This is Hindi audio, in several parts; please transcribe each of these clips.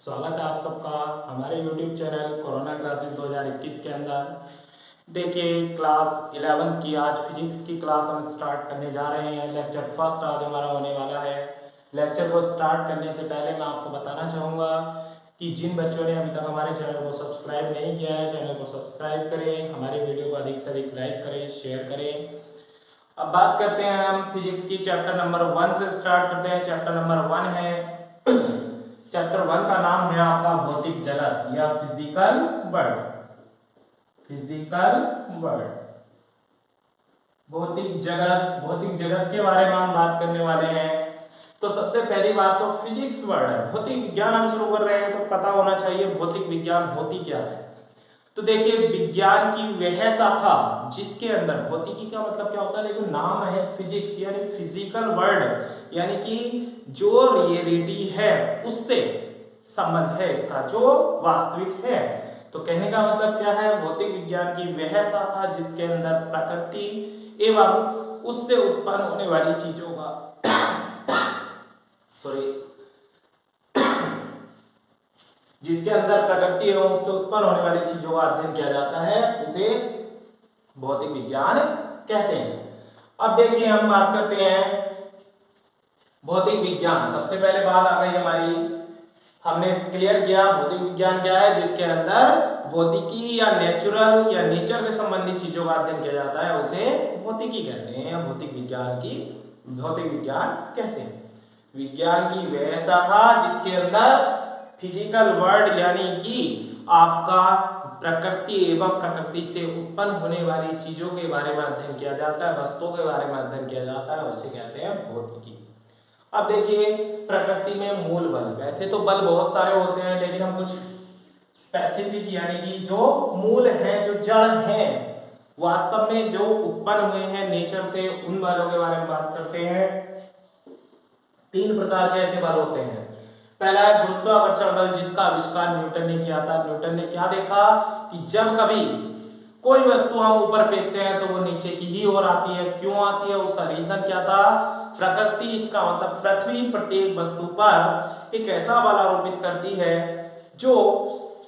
स्वागत है आप सबका हमारे YouTube चैनल कोरोना क्लासेस 2021 के अंदर। देखिए क्लास 11th की आज फिजिक्स की क्लास हम स्टार्ट करने जा रहे हैं। लेक्चर फर्स्ट आज हमारा होने वाला है। लेक्चर को स्टार्ट करने से पहले मैं आपको बताना चाहूँगा कि जिन बच्चों ने अभी तक हमारे चैनल को सब्सक्राइब नहीं किया है, चैनल को सब्सक्राइब करें, हमारी वीडियो को अधिक से अधिक लाइक करें, शेयर करें। अब बात करते हैं हम फिजिक्स की चैप्टर नंबर 1 से स्टार्ट करते हैं। चैप्टर नंबर 1 है चैप्टर 1 का नाम है आपका भौतिक जगत या फिजिकल वर्ल्ड। फिजिकल वर्ल्ड, भौतिक जगत के बारे में हम बात करने वाले हैं। तो सबसे पहली बात तो फिजिक्स वर्ल्ड है। भौतिक विज्ञान हम शुरू कर रहे हैं तो पता होना चाहिए भौतिक विज्ञान होती क्या है। तो देखिए विज्ञान की वह शाखा जिसके अंदर, भौतिकी का मतलब क्या होता है, लेकिन नाम है फिजिक्स यानी फिजिकल वर्ल्ड, यानी कि जो रियलिटी है उससे संबंध है इसका, जो वास्तविक है। तो कहने का मतलब क्या है, भौतिक विज्ञान की वह शाखा जिसके अंदर प्रकृति एवं उससे उत्पन्न होने वाली चीजों का जिसके अंदर प्रकृति एवं उससे उत्पन्न होने वाली चीजों का अध्ययन किया जाता है उसे भौतिक विज्ञान कहते हैं। अब देखिए हम बात करते हैं भौतिक विज्ञान। सबसे पहले बात आ गई हमारी, हमने क्लियर किया भौतिक विज्ञान क्या है, जिसके अंदर भौतिकी या नेचुरल या नेचर से संबंधित चीजों का अध्ययन किया जाता है उसे भौतिकी कहते हैं या भौतिक विज्ञान कहते हैं। विज्ञान की वह शाखा जिसके अंदर फिजिकल वर्ल्ड यानी कि आपका प्रकृति एवं प्रकृति से उत्पन्न होने वाली चीजों के बारे में अध्ययन किया जाता है, वस्तुओं के बारे में अध्ययन किया जाता है, उसे कहते हैं भौतिकी। अब देखिए प्रकृति में मूल बल, वैसे तो बल बहुत सारे होते हैं लेकिन हम कुछ स्पेसिफिक यानी कि जो मूल हैं, जो जड़ हैं, वास्तव में जो उत्पन्न हुए हैं नेचर से, उन बलों के बारे में बात करते हैं। 3 प्रकार के ऐसे बल होते हैं। पहला है गुरुत्वाकर्षण बल, जिसका आविष्कार न्यूटन ने किया था। न्यूटन ने क्या देखा कि जब कभी कोई वस्तु हम ऊपर फेंकते हैं तो वो नीचे की ही ओर आती है। क्यों आती है, उसका रीजन क्या था, प्रकृति, इसका मतलब पृथ्वी प्रत्येक वस्तु पर एक ऐसा बल आरोपित करती है जो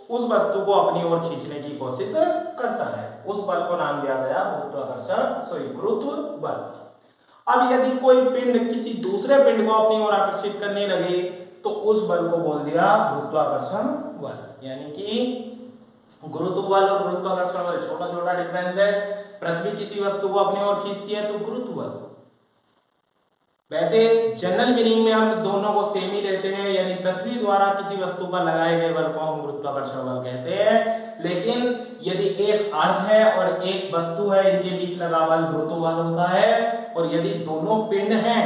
उस वस्तु को अपनी ओर खींचने की कोशिश करता है। उस बल को नाम दिया गया गुरुत्व बल। अब यदि कोई पिंड किसी दूसरे पिंड को अपनी ओर आकर्षित करने लगे तो उस बल को बोल दिया गुरुत्वाकर्षण बल। यानी कि गुरुत्व बल और गुरुत्वाकर्षण बल छोटा छोटा डिफरेंस है। पृथ्वी किसी वस्तु को अपनी ओर खींचती है तो गुरुत्व बल। वैसे जनरल मीनिंग में हम दोनों को सेम ही लेते हैं, यानी पृथ्वी द्वारा किसी वस्तु पर लगाए गए बल को हम गुरुत्वाकर्षण बल कहते हैं। लेकिन यदि एक अर्थ है और एक वस्तु है, इनके बीच लगा बल गुरुत्व बल होता है। और यदि दोनों पिंड हैं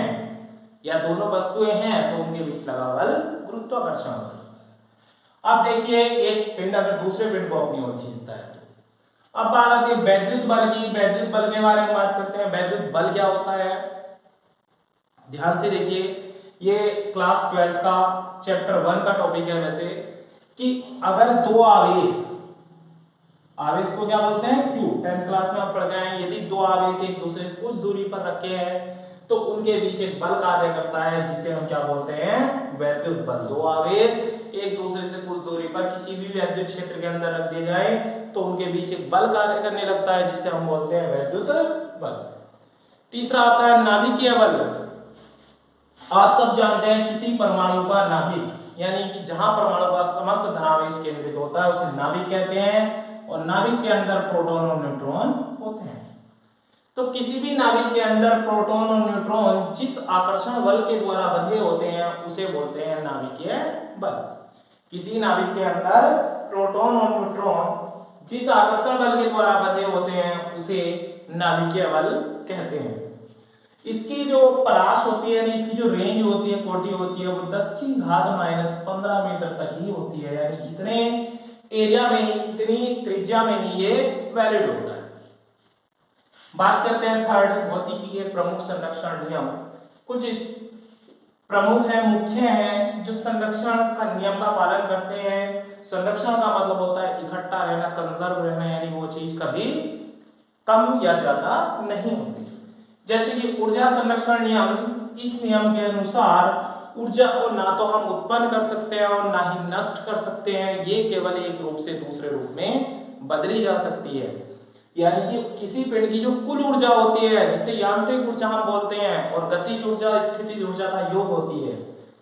या दोनों वस्तुएं हैं तो उनके बीच लगा बल गुरुत्वाकर्षण बल। अब देखिए एक पिंड अगर दूसरे पिंड को अपनी ओर खींचता है तो अब बात आती है वैद्युत बल की। वैद्युत बल के बारे में बात करते हैं। वैद्युत बल क्या होता है, ध्यान से देखिए, ये क्लास 12 का चैप्टर 1 का टॉपिक है। वैसे कि अगर दो आवेश को क्या बोलते हैं, Q, 10th क्लास में आप पढ़ गए हैं। यदि दो आवेश एक दूसरे कुछ दूरी पर रखे हैं तो उनके बीच एक बल कार्य करता है जिसे हम क्या बोलते हैं, वैद्युत बल। दो आवेश एक दूसरे से कुछ दूरी पर किसी भी वैद्युत क्षेत्र के अंदर रख दिए जाए तो उनके बीच एक बल कार्य करने लगता है जिसे हम बोलते हैं वैद्युत बल। तीसरा आता है नाभिकीय बल। आप सब जानते हैं किसी परमाणु का नाभिक, यानी कि जहां परमाणु का समस्त धनावेश केंद्रित होता है उसे नाभिक कहते हैं। और नाभिक के अंदर प्रोटॉन और न्यूट्रॉन होते हैं। तो किसी भी नाभिक के अंदर प्रोटॉन और न्यूट्रॉन जिस आकर्षण बल के द्वारा बंधे होते हैं उसे बोलते हैं नाभिकीय बल। किसी नाभिक के अंदर प्रोटॉन और न्यूट्रॉन जिस आकर्षण बल के द्वारा बंधे होते हैं उसे नाभिकीय बल कहते हैं। इसकी जो परास होती है, इसकी जो रेंज होती है, कोटि होती है, वो 10⁻⁻15 मीटर तक ही होती है। यानी इतने एरिया में ही, इतनी त्रिज्या में ही ये वैलिड होता है। बात करते हैं थर्ड, भौतिकी के प्रमुख संरक्षण नियम। कुछ इस प्रमुख है, मुख्य हैं, जो संरक्षण का नियम का पालन करते हैं। संरक्षण का मतलब होता है इकट्ठा रहना, कंजर्व रहना, यानी वो चीज कभी कम या ज्यादा नहीं होती। जैसे कि ऊर्जा संरक्षण नियम, इस नियम के अनुसार ऊर्जा को ना तो हम उत्पन्न कर सकते हैं और ना ही नष्ट कर सकते हैं, ये केवल एक रूप से दूसरे रूप में बदली जा सकती है। यानी कि किसी पिंड की जो कुल ऊर्जा होती है जिसे यांत्रिक ऊर्जा हम बोलते हैं, और गतिज ऊर्जा स्थितिज ऊर्जा का योग होती है।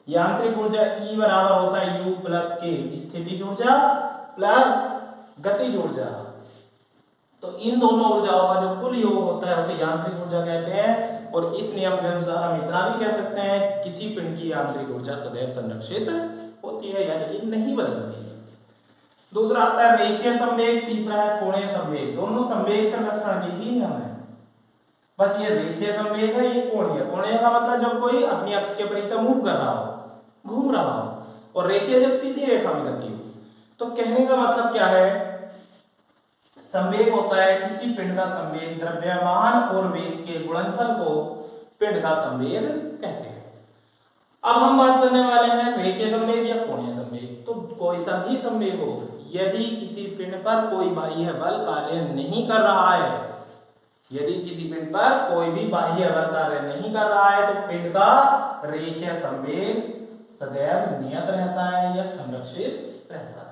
यांत्रिक ऊर्जा E बराबर होता है U प्लस के स्थितिज ऊर्जा प्लस गतिज ऊर्जा। तो इन दोनों ऊर्जाओं का जो कुल योग होता है उसे यांत्रिक ऊर्जा कहते हैं। और इस नियम के अनुसार हम इतना भी कह सकते हैं कि किसी पिंड की यांत्रिक ऊर्जा सदैव संरक्षित होती है, यानी कि नहीं बदलती है। दूसरा आता है रेखीय संवेग, तीसरा है कोणीय संवेग। दोनों संवेग संरक्षण के ही नियम है, बस ये रेखीय संवेग है, ये कोणीय। कोणीय का मतलब जब कोई अपनी अक्ष के विपरीत मूव कर रहा हो, घूम रहा हो, और रेखीय जब सीधी रेखा में गति हो। तो कहने का मतलब क्या है, संवेग होता है किसी पिंड का संवेग द्रव्यमान और वेग के गुणनफल को पिंड का संवेग कहते हैं। अब हम बात करने वाले हैं रेखीय संवेग या कोणीय संवेग। तो कोई सा भी संवेग हो, यदि किसी पिंड पर कोई बाह्य बल कार्य नहीं कर रहा है, यदि किसी पिंड पर कोई भी बाह्य बल कार्य नहीं कर रहा है, तो पिंड का रेखीय संवेग सदैव नियत रहता है या संरक्षित रहता है।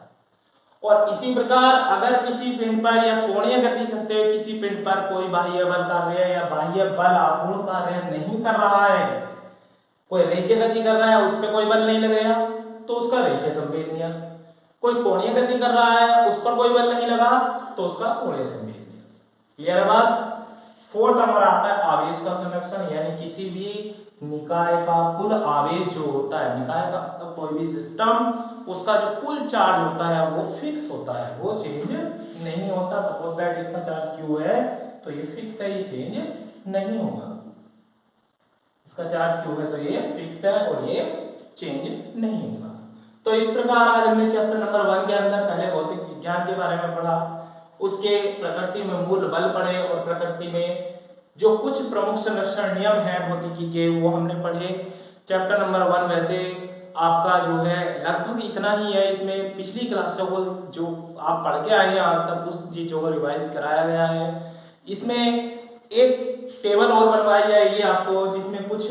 और इसी प्रकार अगर किसी पिंड पर या कोणीय गति करते हुए किसी पिंड पर कोई बाह्य बल कार्य या बाह्य बल आघूर्ण कार्य नहीं कर रहा है, कोई रेखीय गति कर रहा है, उस पर कोई बल नहीं लगेगा तो उसका रेखीय संवेग नियत। कोई कोणीय गति कर रहा है, उस पर कोई बल नहीं लगा तो उसका कोणीय संवेग नियत। क्लियर है बात। फोर्थ नंबर आता है आवेश का संरक्षण, यानी किसी भी निकाय का कुल आवेश जो होता है, निकाय का मतलब कोई भी सिस्टम, उसका जो कुल चार्ज होता है वो फिक्स होता है, वो चेंज नहीं होता। सपोज दैट इसका चार्ज Q है तो ये फिक्स है, ये चेंज नहीं होगा। इसका चार्ज Q है तो ये फिक्स है और ये चेंज नहीं होगा। तो इस प्रकार आज हमने चैप्टर नंबर 1 के अंदर पहले भौतिक विज्ञान के बारे में पढ़ा, उसके प्रकृति में मूल बल पढ़े और प्रकृति में जो कुछ प्रमुख संरक्षण नियम है भौतिकी के वो हमने पढ़े। चैप्टर नंबर 1 वैसे आपका जो है लगभग इतना ही है। इसमें पिछली क्लासों को जो आप पढ़ के आए हैं आज तक उस चीजों को रिवाइज कराया गया है। इसमें एक टेबल और बनवाई जाएगी आपको जिसमें कुछ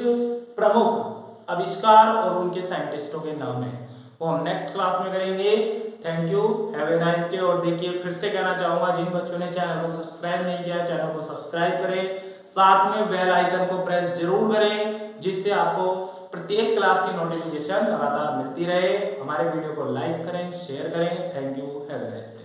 प्रमुख आविष्कार और उनके साइंटिस्टों के नाम है, वो हम नेक्स्ट क्लास में करेंगे। Thank you, have a nice day. और देखिए फिर से कहना चाहूंगा जिन बच्चों ने चैनल को सब्सक्राइब नहीं किया, चैनल को सब्सक्राइब करें, साथ में बेल आइकन को प्रेस जरूर करें जिससे आपको प्रत्येक क्लास की नोटिफिकेशन लगातार मिलती रहे। हमारे वीडियो को लाइक करें, शेयर करें। Thank you, have a nice day.